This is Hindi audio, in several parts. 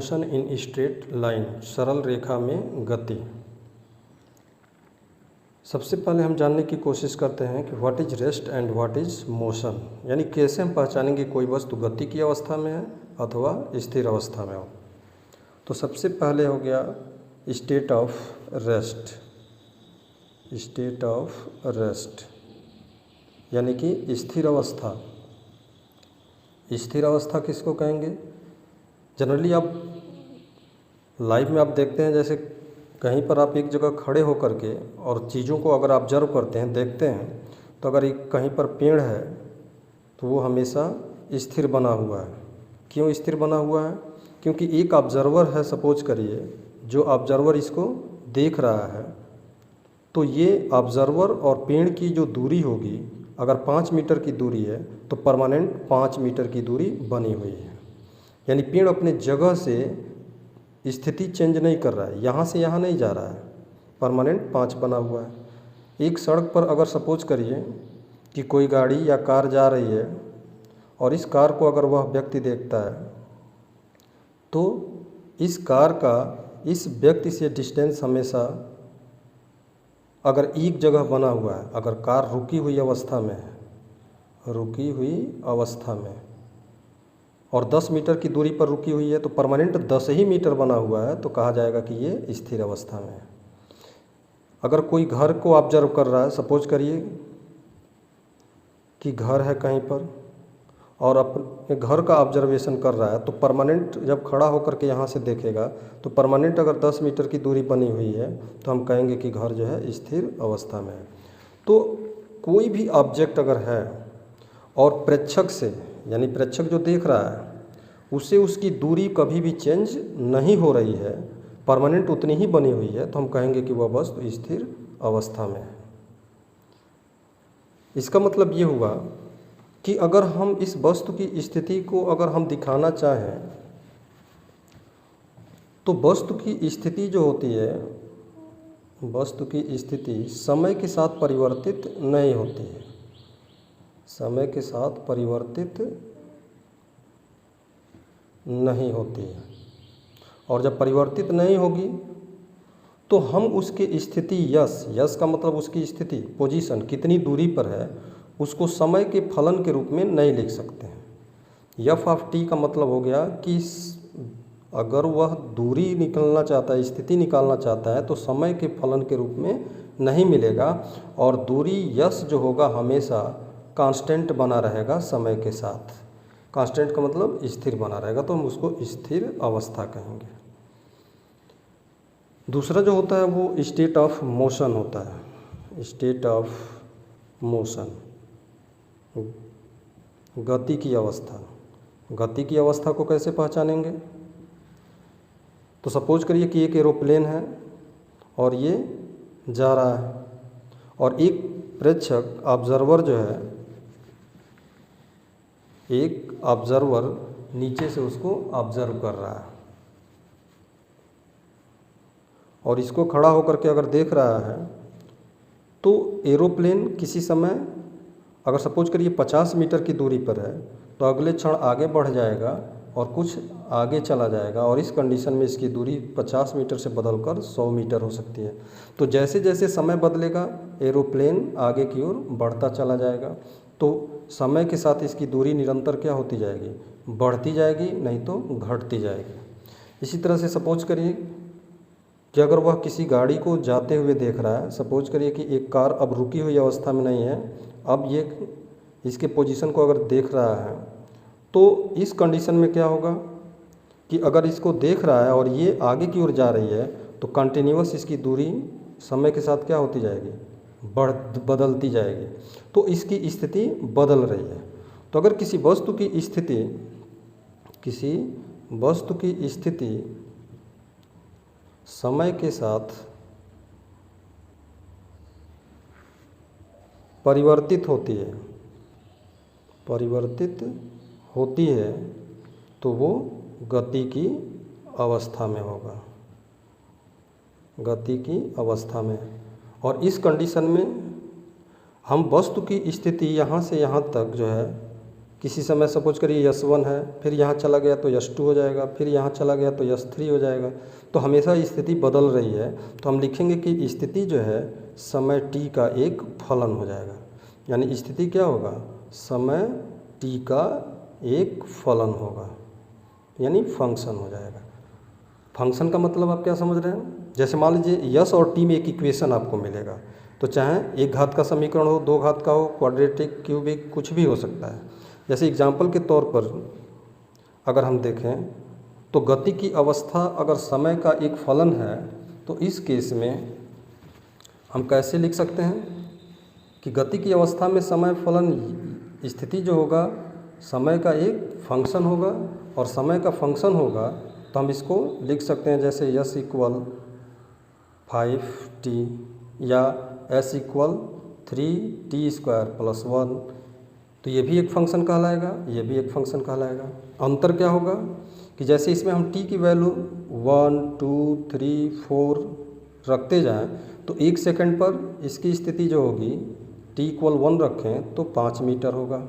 मोशन इन स्ट्रेट लाइन, सरल रेखा में गति। सबसे पहले हम जानने की कोशिश करते हैं कि what is rest and what is motion, यानी कैसे हम पहचानेंगे कोई वस्तु गति की अवस्था में है अथवा स्थिर अवस्था में हो। तो सबसे पहले हो गया state of rest. State of rest यानी कि स्थिर अवस्था। स्थिर अवस्था किसको कहेंगे? जनरली आप लाइफ में आप देखते हैं, जैसे कहीं पर आप एक जगह खड़े होकर के और चीज़ों को अगर ऑब्जर्व करते हैं, देखते हैं, तो अगर एक कहीं पर पेड़ है तो वो हमेशा स्थिर बना हुआ है। क्यों स्थिर बना हुआ है? क्योंकि एक ऑब्जर्वर है, सपोज करिए, जो ऑब्जर्वर इसको देख रहा है, तो ये ऑब्जर्वर और पेड़ की जो दूरी होगी, अगर 5 मीटर की दूरी है तो परमानेंट 5 मीटर की दूरी बनी हुई है। यानी पेड़ अपने जगह से स्थिति चेंज नहीं कर रहा है, यहाँ से यहाँ नहीं जा रहा है, परमानेंट 5 बना हुआ है। एक सड़क पर अगर सपोज करिए कि कोई गाड़ी या कार जा रही है और इस कार को अगर वह व्यक्ति देखता है तो इस कार का इस व्यक्ति से डिस्टेंस हमेशा अगर एक जगह बना हुआ है, अगर कार रुकी हुई अवस्था में है, रुकी हुई अवस्था में और 10 मीटर की दूरी पर रुकी हुई है तो परमानेंट 10 ही मीटर बना हुआ है, तो कहा जाएगा कि ये स्थिर अवस्था में है। अगर कोई घर को ऑब्जर्व कर रहा है, सपोज करिए कि घर है कहीं पर और अपने घर का ऑब्जर्वेशन कर रहा है, तो परमानेंट जब खड़ा होकर के यहाँ से देखेगा तो परमानेंट अगर 10 मीटर की दूरी बनी हुई है तो हम कहेंगे कि घर जो है स्थिर अवस्था में है। तो कोई भी ऑब्जेक्ट अगर है और प्रेक्षक से, यानी प्रेक्षक जो देख रहा है उससे उसकी दूरी कभी भी चेंज नहीं हो रही है, परमानेंट उतनी ही बनी हुई है, तो हम कहेंगे कि वह वस्तु स्थिर अवस्था में है। इसका मतलब ये हुआ कि अगर हम इस वस्तु की स्थिति को अगर हम दिखाना चाहें तो वस्तु की स्थिति जो होती है, वस्तु की स्थिति समय के साथ परिवर्तित नहीं होती है, समय के साथ परिवर्तित नहीं होती है। और जब परिवर्तित नहीं होगी तो हम उसकी स्थिति यश का मतलब उसकी स्थिति, पोजीशन, कितनी दूरी पर है, उसको समय के फलन के रूप में नहीं लिख सकते हैं। एफ ऑफ टी का मतलब हो गया कि अगर वह दूरी निकालना चाहता है, स्थिति निकालना चाहता है, तो समय के फलन के रूप में नहीं मिलेगा और दूरी यश जो होगा हमेशा कांस्टेंट बना रहेगा समय के साथ। कांस्टेंट का मतलब स्थिर बना रहेगा, तो हम उसको स्थिर अवस्था कहेंगे। दूसरा जो होता है वो स्टेट ऑफ मोशन होता है। स्टेट ऑफ मोशन, गति की अवस्था। गति की अवस्था को कैसे पहचानेंगे? तो सपोज करिए कि एक एरोप्लेन है और ये जा रहा है और एक प्रेक्षक ऑब्जर्वर जो है, एक ऑब्जर्वर नीचे से उसको ऑब्जर्व कर रहा है और इसको खड़ा होकर के अगर देख रहा है तो एरोप्लेन किसी समय अगर सपोज करिए 50 मीटर की दूरी पर है तो अगले क्षण आगे बढ़ जाएगा और कुछ आगे चला जाएगा और इस कंडीशन में इसकी दूरी 50 मीटर से बदलकर 100 मीटर हो सकती है। तो जैसे जैसे समय बदलेगा एरोप्लेन आगे की ओर बढ़ता चला जाएगा, तो समय के साथ इसकी दूरी निरंतर क्या होती जाएगी? बढ़ती जाएगी, नहीं तो घटती जाएगी। इसी तरह से सपोज करिए कि अगर वह किसी गाड़ी को जाते हुए देख रहा है, सपोज करिए कि एक कार अब रुकी हुई अवस्था में नहीं है, अब ये इसके पोजीशन को अगर देख रहा है तो इस कंडीशन में क्या होगा कि अगर इसको देख रहा है और ये आगे की ओर जा रही है तो कंटिन्यूअस इसकी दूरी समय के साथ क्या होती जाएगी? बदलती जाएगी, तो इसकी स्थिति बदल रही है। तो अगर किसी वस्तु की स्थिति समय के साथ परिवर्तित होती है तो वो गति की अवस्था में होगा, गति की अवस्था में। और इस कंडीशन में हम वस्तु की स्थिति यहाँ से यहाँ तक जो है किसी समय सपोज करिए S1 है, फिर यहाँ चला गया तो S2 हो जाएगा, फिर यहाँ चला गया तो S3 हो जाएगा। तो हमेशा स्थिति बदल रही है, तो हम लिखेंगे कि स्थिति जो है समय t का एक फलन हो जाएगा। यानी स्थिति क्या होगा, समय t का एक फलन होगा, यानी फंक्शन हो जाएगा। फंक्शन का मतलब आप क्या समझ रहे हैं, जैसे मान लीजिए यस और टी में एक इक्वेशन आपको मिलेगा, तो चाहे एक घात का समीकरण हो, दो घात का हो, क्वाड्रेटिक, क्यूबिक, कुछ भी हो सकता है। जैसे एग्जाम्पल के तौर पर अगर हम देखें तो गति की अवस्था अगर समय का एक फलन है, तो इस केस में हम कैसे लिख सकते हैं कि गति की अवस्था में समय फलन स्थिति जो होगा समय का एक फंक्शन होगा, और समय का फंक्शन होगा तो हम इसको लिख सकते हैं जैसे s इक्वल 5t या s equal 3t square plus 1। तो ये भी एक फंक्शन कहलाएगा, ये भी एक फंक्शन कहलाएगा। अंतर क्या होगा कि जैसे इसमें हम t की वैल्यू 1, 2, 3, 4 रखते जाएं, तो 1 सेकंड पर इसकी स्थिति जो होगी t इक्वल 1 रखें तो 5 मीटर होगा,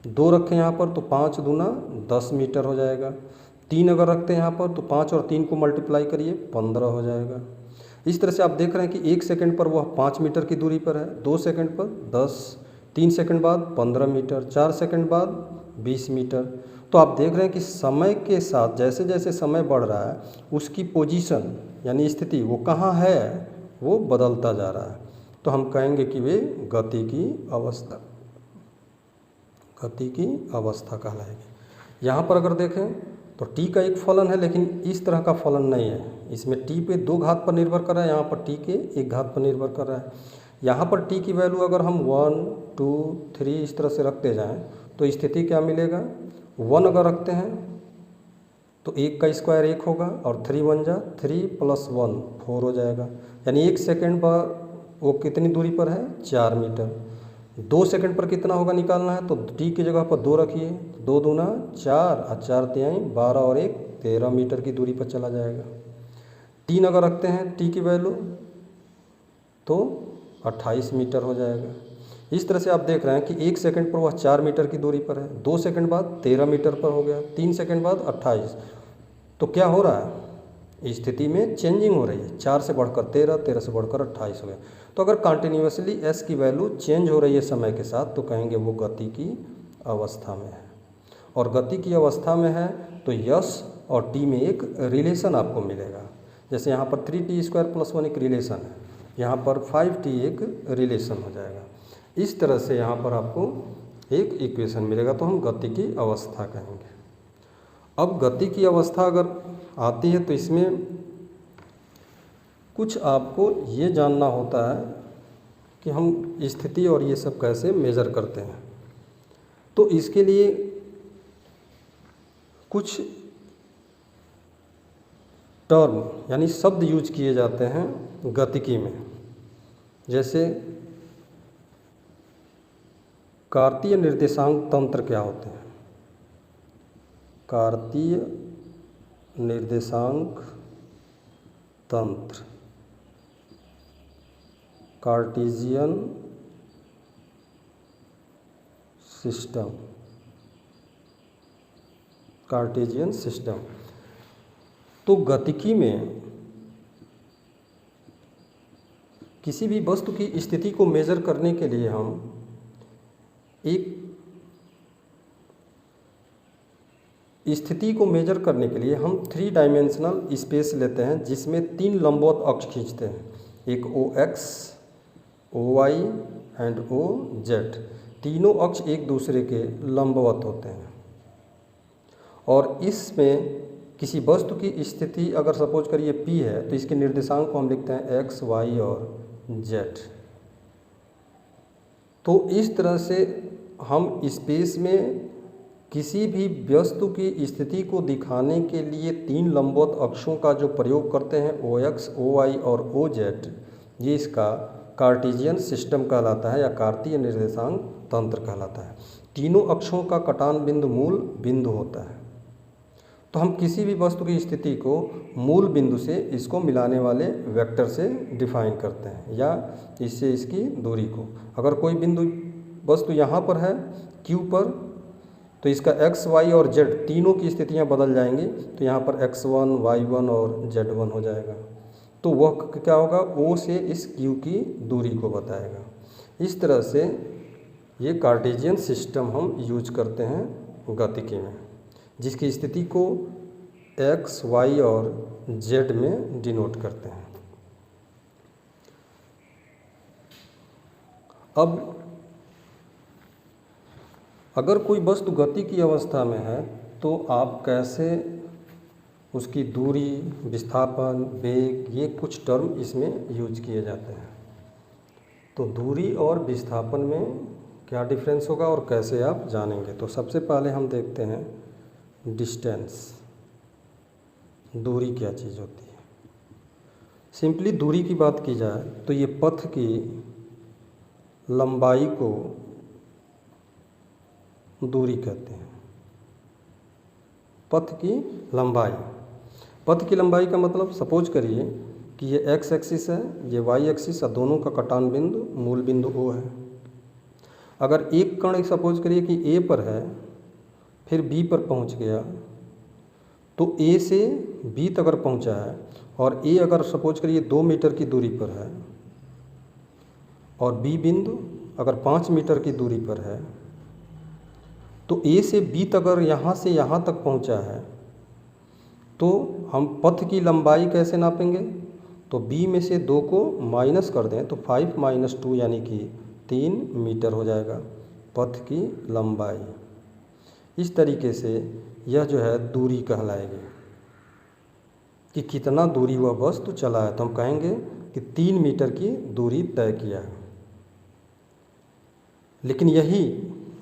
2 रखें यहाँ पर तो 5 दूना 10 मीटर हो जाएगा, 3 अगर रखते हैं यहाँ पर तो 5 और 3 को मल्टीप्लाई करिए 15 हो जाएगा। इस तरह से आप देख रहे हैं कि 1 सेकंड पर वह 5 मीटर की दूरी पर है, 2 सेकंड पर 10, 3 सेकंड बाद 15 मीटर, 4 सेकंड बाद 20 मीटर। तो आप देख रहे हैं कि समय के साथ जैसे जैसे समय बढ़ रहा है उसकी पोजीशन यानी स्थिति वो कहाँ है, वो बदलता जा रहा है। तो हम कहेंगे कि वे गति की अवस्था कहलाएगी। यहाँ पर अगर देखें तो t का एक फलन है, लेकिन इस तरह का फलन नहीं है। इसमें t पे 2 घात पर निर्भर कर रहा है, यहाँ पर t के 1 घात पर निर्भर कर रहा है। यहाँ पर t की वैल्यू अगर हम 1, 2, 3 इस तरह से रखते जाएं तो स्थिति क्या मिलेगा, 1 अगर रखते हैं तो 1 का स्क्वायर 1 होगा, और 3 1 जा 3 प्लस 1 4 हो जाएगा। यानी 1 सेकेंड पर वो कितनी दूरी पर है, 4 मीटर। 2 सेकंड पर कितना होगा निकालना है, तो t की जगह पर 2 रखिए, 2 दूना 4 और 4 तिहाई 12 और 1 13 मीटर की दूरी पर चला जाएगा। 3 अगर रखते हैं t की वैल्यू तो 28 मीटर हो जाएगा। इस तरह से आप देख रहे हैं कि 1 सेकंड पर वह 4 मीटर की दूरी पर है, 2 सेकंड बाद 13 मीटर पर हो गया, 3 सेकंड बाद 28। तो क्या हो रहा है, स्थिति में चेंजिंग हो रही है, 4 से बढ़कर 13, 13 से बढ़कर 28 हो गया। तो अगर कंटिन्यूसली s की वैल्यू चेंज हो रही है समय के साथ तो कहेंगे वो गति की अवस्था में है। और गति की अवस्था में है तो यस और t में एक रिलेशन आपको मिलेगा। जैसे यहाँ पर 3t स्क्वायर प्लस 1 एक रिलेशन है, यहाँ पर 5t एक रिलेशन हो जाएगा। इस तरह से यहाँ पर आपको एक इक्वेशन मिलेगा, तो हम गति की अवस्था कहेंगे। अब गति की अवस्था अगर आती है तो इसमें कुछ आपको ये जानना होता है कि हम स्थिति और ये सब कैसे मेज़र करते हैं। तो इसके लिए कुछ टर्म यानी शब्द यूज किए जाते हैं गतिकी में। जैसे कार्तीय निर्देशांक तंत्र क्या होते हैं, कार्तीय निर्देशांक तंत्र, कार्टेशियन सिस्टम, कार्टेशियन सिस्टम। तो गतिकी में किसी भी वस्तु की स्थिति को मेज़र करने के लिए हम एक स्थिति को मेजर करने के लिए हम 3 डायमेंशनल स्पेस लेते हैं, जिसमें 3 लंबवत अक्ष खींचते हैं, एक OX, OY एंड OZ। तीनों अक्ष एक दूसरे के लंबवत होते हैं। और इसमें किसी वस्तु की स्थिति अगर सपोज करिए P है तो इसके निर्देशांक को हम लिखते हैं X, Y और Z। तो इस तरह से हम स्पेस में किसी भी वस्तु की स्थिति को दिखाने के लिए 3 लंबवत अक्षों का जो प्रयोग करते हैं OX, OY और OZ, ये इसका कार्टेशियन सिस्टम कहलाता है या कार्तीय निर्देशांक तंत्र कहलाता है। तीनों अक्षों का कटान बिंदु मूल बिंदु होता है। तो हम किसी भी वस्तु की स्थिति को मूल बिंदु से इसको मिलाने वाले वेक्टर से डिफाइन करते हैं, या इससे इसकी दूरी को। अगर कोई बिंदु वस्तु यहाँ पर है Q पर, तो इसका एक्स वाई और जेड तीनों की स्थितियां बदल जाएंगी, तो यहाँ पर x1 y1 और z1 हो जाएगा। तो वह क्या होगा, O से इस Q की दूरी को बताएगा। इस तरह से ये कार्टेशियन सिस्टम हम यूज करते हैं गतिकी में, जिसकी स्थिति को x, y और z में डिनोट करते हैं। अब अगर कोई वस्तु गति की अवस्था में है तो आप कैसे उसकी दूरी, विस्थापन, वेग, ये कुछ टर्म इसमें यूज किए जाते हैं। तो दूरी और विस्थापन में क्या डिफरेंस होगा और कैसे आप जानेंगे। तो सबसे पहले हम देखते हैं डिस्टेंस, दूरी क्या चीज़ होती है। सिंपली दूरी की बात की जाए तो ये पथ की लंबाई को दूरी कहते हैं। पथ की लंबाई, पथ की लंबाई का मतलब सपोज करिए कि ये x एक्सिस है, ये y एक्सिस है, दोनों का कटान बिंदु मूल बिंदु O है। अगर एक कण सपोज करिए कि A पर है, फिर B पर पहुंच गया, तो A से B तक अगर पहुंचा है और A अगर सपोज करिए 2 मीटर की दूरी पर है और B बिंदु अगर 5 मीटर की दूरी पर है, तो A से B तक अगर यहाँ से यहाँ तक पहुँचा है तो हम पथ की लंबाई कैसे नापेंगे। तो B में से 2 को माइनस कर दें तो 5 - 2 यानी कि 3 मीटर हो जाएगा पथ की लंबाई। इस तरीके से यह जो है दूरी कहलाएगी कि कितना दूरी वह वस्तु चला है। तो हम कहेंगे कि 3 मीटर की दूरी तय किया है। लेकिन यही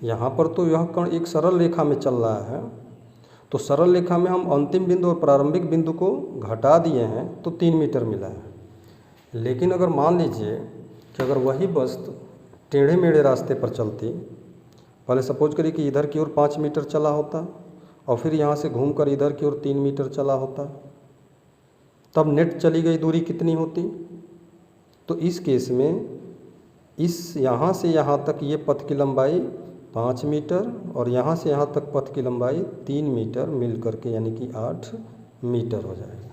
यहाँ पर तो यह कण एक सरल रेखा में चल रहा है, तो सरल रेखा में हम अंतिम बिंदु और प्रारंभिक बिंदु को घटा दिए हैं तो 3 मीटर मिला है। लेकिन अगर मान लीजिए कि अगर वही वस्तु टेढ़े मेढ़े रास्ते पर चलती, पहले सपोज करिए कि इधर की ओर 5 मीटर चला होता और फिर यहाँ से घूमकर इधर की ओर 3 मीटर चला होता, तब नेट चली गई दूरी कितनी होती। तो इस केस में इस यहाँ से यहाँ तक ये पथ की लंबाई 5 मीटर और यहाँ से यहाँ तक पथ की लंबाई 3 मीटर मिल करके यानी कि 8 मीटर हो जाएगा।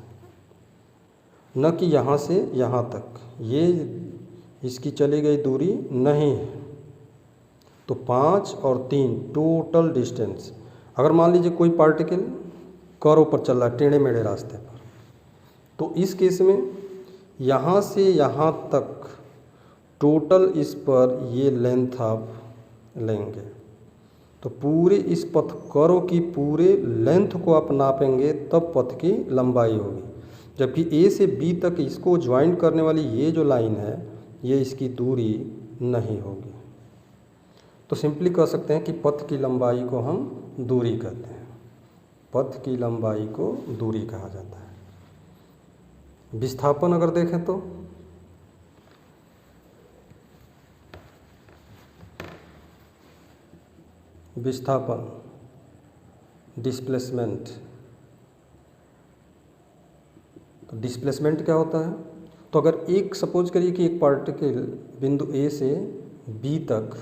न कि यहाँ से यहाँ तक ये इसकी चली गई दूरी नहीं है। तो 5 और 3 टोटल डिस्टेंस। अगर मान लीजिए कोई पार्टिकल कर्व पर चल रहा है टेढ़े मेढ़े रास्ते पर, तो इस केस में यहाँ से यहाँ तक टोटल इस पर ये लेंथ आप लेंगे, तो पूरे इस पथ कर्व की पूरे लेंथ को आप नापेंगे तब पथ की लंबाई होगी। जबकि A से B तक इसको ज्वाइन करने वाली ये जो लाइन है ये इसकी दूरी नहीं होगी। तो सिंपली कह सकते हैं कि पथ की लंबाई को हम दूरी कहते हैं। पथ की लंबाई को दूरी कहा जाता है। विस्थापन अगर देखें तो विस्थापन, डिस्प्लेसमेंट। तो डिस्प्लेसमेंट क्या होता है। तो अगर एक सपोज करिए कि एक पार्टिकल बिंदु A से B तक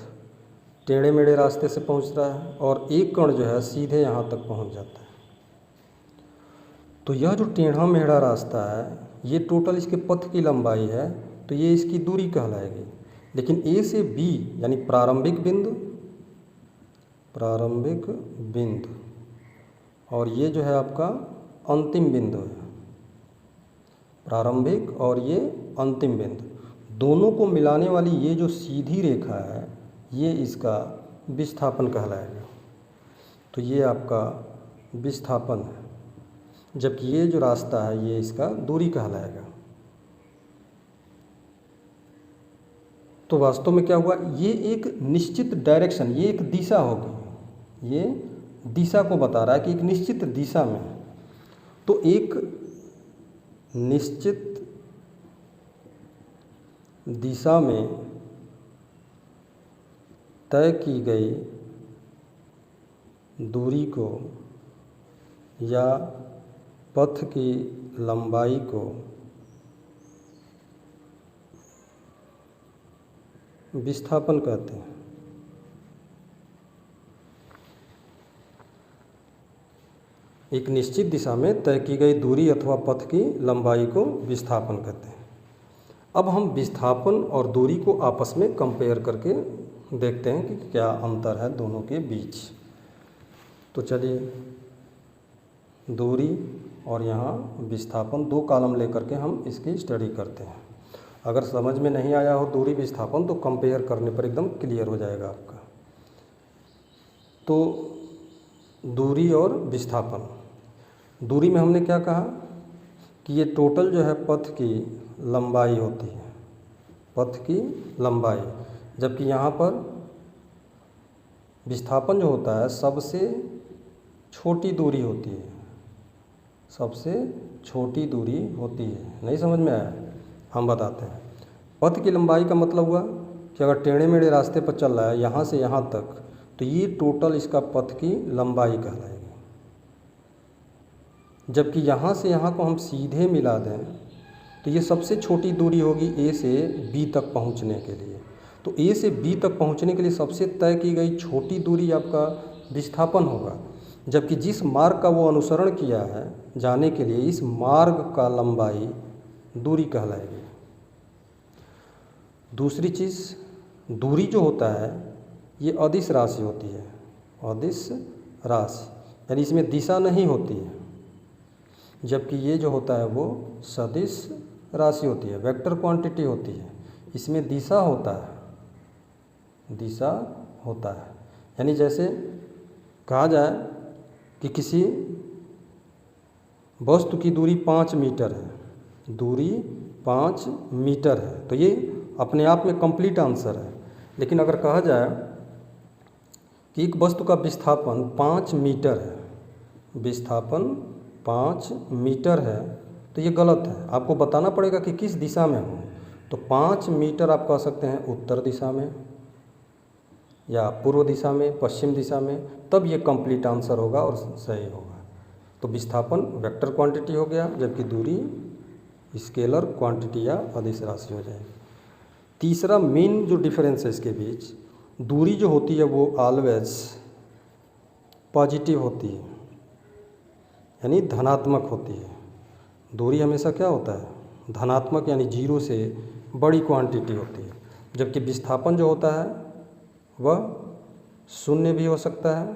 टेढ़े मेढ़े रास्ते से पहुंच रहा है और एक कण जो है सीधे यहाँ तक पहुंच जाता है, तो यह जो टेढ़ा मेढ़ा रास्ता है ये टोटल इसके पथ की लंबाई है, तो ये इसकी दूरी कहलाएगी। लेकिन A से B यानी प्रारंभिक बिंदु और ये जो है आपका अंतिम बिंदु है, प्रारंभिक और ये अंतिम बिंदु, दोनों को मिलाने वाली ये जो सीधी रेखा है ये इसका विस्थापन कहलाएगा। तो ये आपका विस्थापन है, जबकि ये जो रास्ता है ये इसका दूरी कहलाएगा। तो वास्तव में क्या हुआ, ये एक निश्चित डायरेक्शन, ये एक दिशा होगी, ये दिशा को बता रहा है कि एक निश्चित दिशा में। तो एक निश्चित दिशा में तय की गई दूरी को या पथ की लंबाई को विस्थापन कहते हैं। एक निश्चित दिशा में तय की गई दूरी अथवा पथ की लंबाई को विस्थापन कहते हैं। अब हम विस्थापन और दूरी को आपस में कंपेयर करके देखते हैं कि क्या अंतर है दोनों के बीच। तो चलिए, दूरी और यहाँ विस्थापन, दो कॉलम लेकर के हम इसकी स्टडी करते हैं। अगर समझ में नहीं आया हो दूरी विस्थापन तो कंपेयर करने पर एकदम क्लियर हो जाएगा आपका। तो दूरी और विस्थापन, दूरी में हमने क्या कहा कि ये टोटल जो है पथ की लंबाई होती है, पथ की लंबाई, जबकि यहाँ पर विस्थापन जो होता है सबसे छोटी दूरी होती है, सबसे छोटी दूरी होती है। नहीं समझ में आया? हम बताते हैं। पथ की लंबाई का मतलब हुआ कि अगर टेढ़े मेढ़े रास्ते पर चल रहा है यहाँ से यहाँ तक, तो ये टोटल इसका पथ की लंबाई कहलाएगी। जबकि यहाँ से यहाँ को हम सीधे मिला दें तो ये सबसे छोटी दूरी होगी ए से बी तक पहुँचने के लिए। तो ए से बी तक पहुँचने के लिए सबसे तय की गई छोटी दूरी आपका विस्थापन होगा, जबकि जिस मार्ग का वो अनुसरण किया है जाने के लिए, इस मार्ग का लंबाई दूरी कहलाएगी। दूसरी चीज़, दूरी जो होता है ये अदिश राशि होती है, अदिश राशि, यानी इसमें दिशा नहीं होती है, जबकि ये जो होता है वो सदिश राशि होती है, वेक्टर क्वांटिटी होती है। इसमें दिशा होता है, दिशा होता है। यानी जैसे कहा जाए कि किसी वस्तु की दूरी 5 मीटर है, दूरी 5 मीटर है, तो ये अपने आप में कंप्लीट आंसर है। लेकिन अगर कहा जाए कि एक वस्तु का विस्थापन 5 मीटर है, विस्थापन 5 मीटर है, तो ये गलत है। आपको बताना पड़ेगा कि किस दिशा में हो। तो 5 मीटर आप कह सकते हैं उत्तर दिशा में या पूर्व दिशा में, पश्चिम दिशा में, तब ये कंप्लीट आंसर होगा और सही होगा। तो विस्थापन वेक्टर क्वांटिटी हो गया, जबकि दूरी स्केलर क्वांटिटी या अदिश राशि हो जाएगी। तीसरा मेन जो डिफरेंस है इसके बीच, दूरी जो होती है वो ऑलवेज पॉजिटिव होती है, यानी धनात्मक होती है। दूरी हमेशा क्या होता है? धनात्मक, यानी जीरो से बड़ी क्वांटिटी होती है। जबकि विस्थापन जो होता है वह शून्य भी हो सकता है,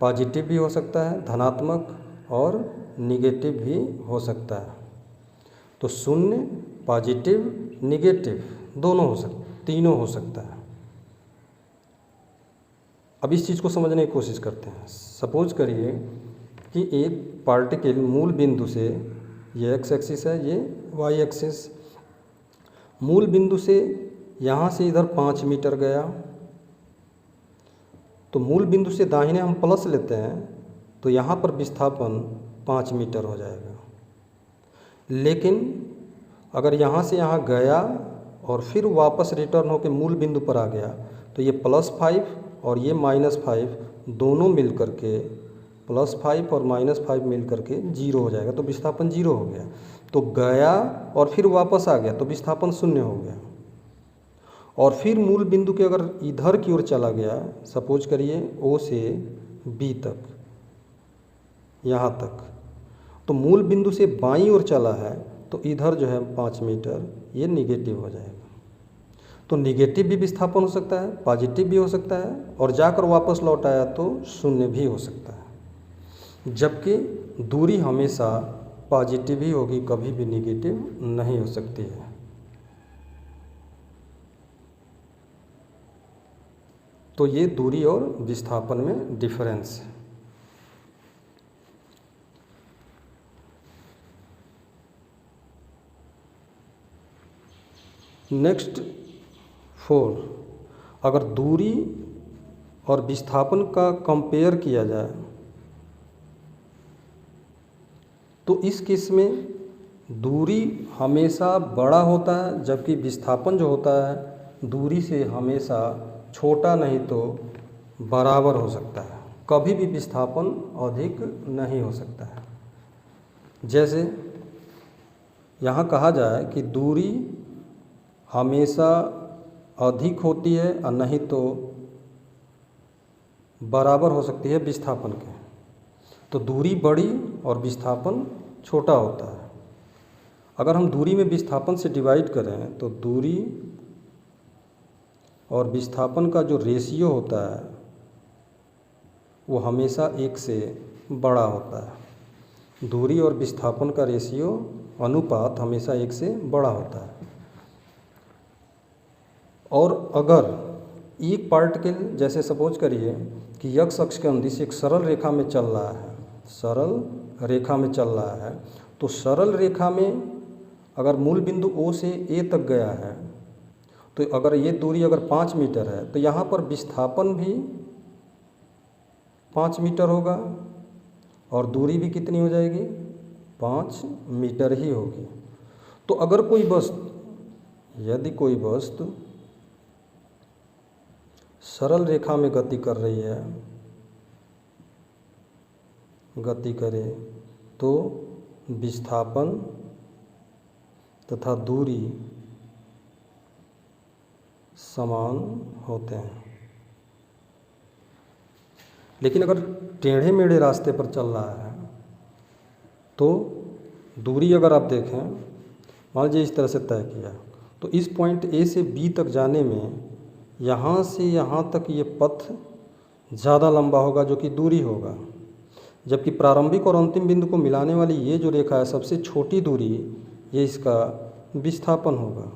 पॉजिटिव भी हो सकता है, धनात्मक और निगेटिव भी हो सकता है। तो शून्य, पॉजिटिव, निगेटिव दोनों हो सकते, तीनों हो सकता है। अब इस चीज़ को समझने की कोशिश करते हैं। सपोज करिए कि एक पार्टिकल मूल बिंदु से, ये एक्स एक्सिस है, ये वाई एक्सिस, मूल बिंदु से यहाँ से इधर 5 मीटर गया, तो मूल बिंदु से दाहिने हम प्लस लेते हैं तो यहाँ पर विस्थापन 5 मीटर हो जाएगा। लेकिन अगर यहाँ से यहाँ गया और फिर वापस रिटर्न होकर मूल बिंदु पर आ गया, तो ये +5 और ये -5 दोनों मिल करके, +5 और -5 मिल करके 0 हो जाएगा। तो विस्थापन 0 हो गया। तो गया और फिर वापस आ गया तो विस्थापन 0 हो गया। और फिर मूल बिंदु के अगर इधर की ओर चला गया, सपोज करिए ओ से बी तक, यहाँ तक, तो मूल बिंदु से बाईं ओर चला है तो इधर जो है 5 मीटर, ये निगेटिव हो जाएगा। तो निगेटिव भी विस्थापन हो सकता है, पॉजिटिव भी हो सकता है, और जाकर वापस लौट आया तो शून्य भी हो सकता है। जबकि दूरी हमेशा पॉजिटिव ही होगी, कभी भी निगेटिव नहीं हो सकती है। तो ये दूरी और विस्थापन में डिफरेंस है। नेक्स्ट 4, अगर दूरी और विस्थापन का कंपेयर किया जाए तो इस केस में दूरी हमेशा बड़ा होता है, जबकि विस्थापन जो होता है दूरी से हमेशा छोटा नहीं तो बराबर हो सकता है। कभी भी विस्थापन अधिक नहीं हो सकता है। जैसे यहाँ कहा जाए कि दूरी हमेशा अधिक होती है और नहीं तो बराबर हो सकती है विस्थापन के। तो दूरी बड़ी और विस्थापन छोटा होता है। अगर हम दूरी में विस्थापन से डिवाइड करें तो दूरी और विस्थापन का जो रेशियो होता है वो हमेशा 1 से बड़ा होता है। दूरी और विस्थापन का रेशियो अनुपात हमेशा 1 से बड़ा होता है। और अगर एक पार्टिकल, जैसे सपोज करिए कि x अक्ष के अंदिश एक सरल रेखा में चल रहा है, सरल रेखा में चल रहा है, तो सरल रेखा में अगर मूल बिंदु O से A तक गया है, तो अगर ये दूरी अगर 5 मीटर है तो यहाँ पर विस्थापन भी 5 मीटर होगा और दूरी भी कितनी हो जाएगी, 5 मीटर ही होगी। तो अगर कोई वस्तु, यदि कोई वस्तु सरल रेखा में गति कर रही है, गति करे, तो विस्थापन तथा दूरी समान होते हैं। लेकिन अगर टेढ़े मेढ़े रास्ते पर चल रहा है तो दूरी अगर आप देखें, मान लीजिए इस तरह से तय किया, तो इस पॉइंट A से B तक जाने में यहाँ से यहाँ तक ये पथ ज़्यादा लंबा होगा, जो कि दूरी होगा, जबकि प्रारंभिक और अंतिम बिंदु को मिलाने वाली ये जो रेखा है, सबसे छोटी दूरी, ये इसका विस्थापन होगा।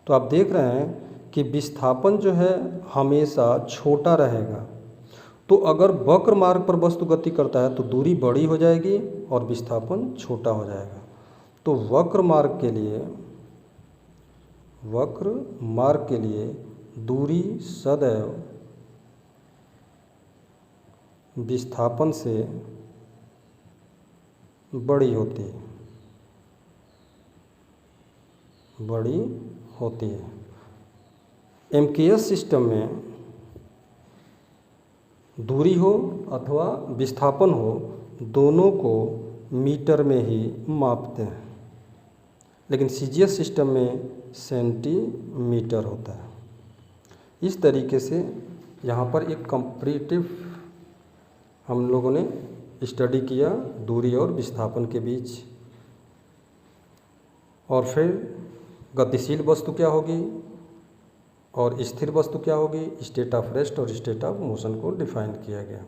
तो आप देख रहे हैं कि विस्थापन जो है हमेशा छोटा रहेगा। तो अगर वक्र मार्ग पर वस्तु गति करता है तो दूरी बड़ी हो जाएगी और विस्थापन छोटा हो जाएगा। तो वक्र मार्ग के लिए दूरी सदैव विस्थापन से बड़ी होती है। MKS सिस्टम में दूरी हो अथवा विस्थापन हो, दोनों को मीटर में ही मापते हैं, लेकिन CGS सिस्टम में सेंटीमीटर होता है। इस तरीके से यहाँ पर एक कंपैरेटिव हम लोगों ने स्टडी किया दूरी और विस्थापन के बीच। और फिर गतिशील वस्तु क्या होगी और स्थिर वस्तु क्या होगी, स्टेट ऑफ रेस्ट और स्टेट ऑफ मोशन को डिफाइन किया गया।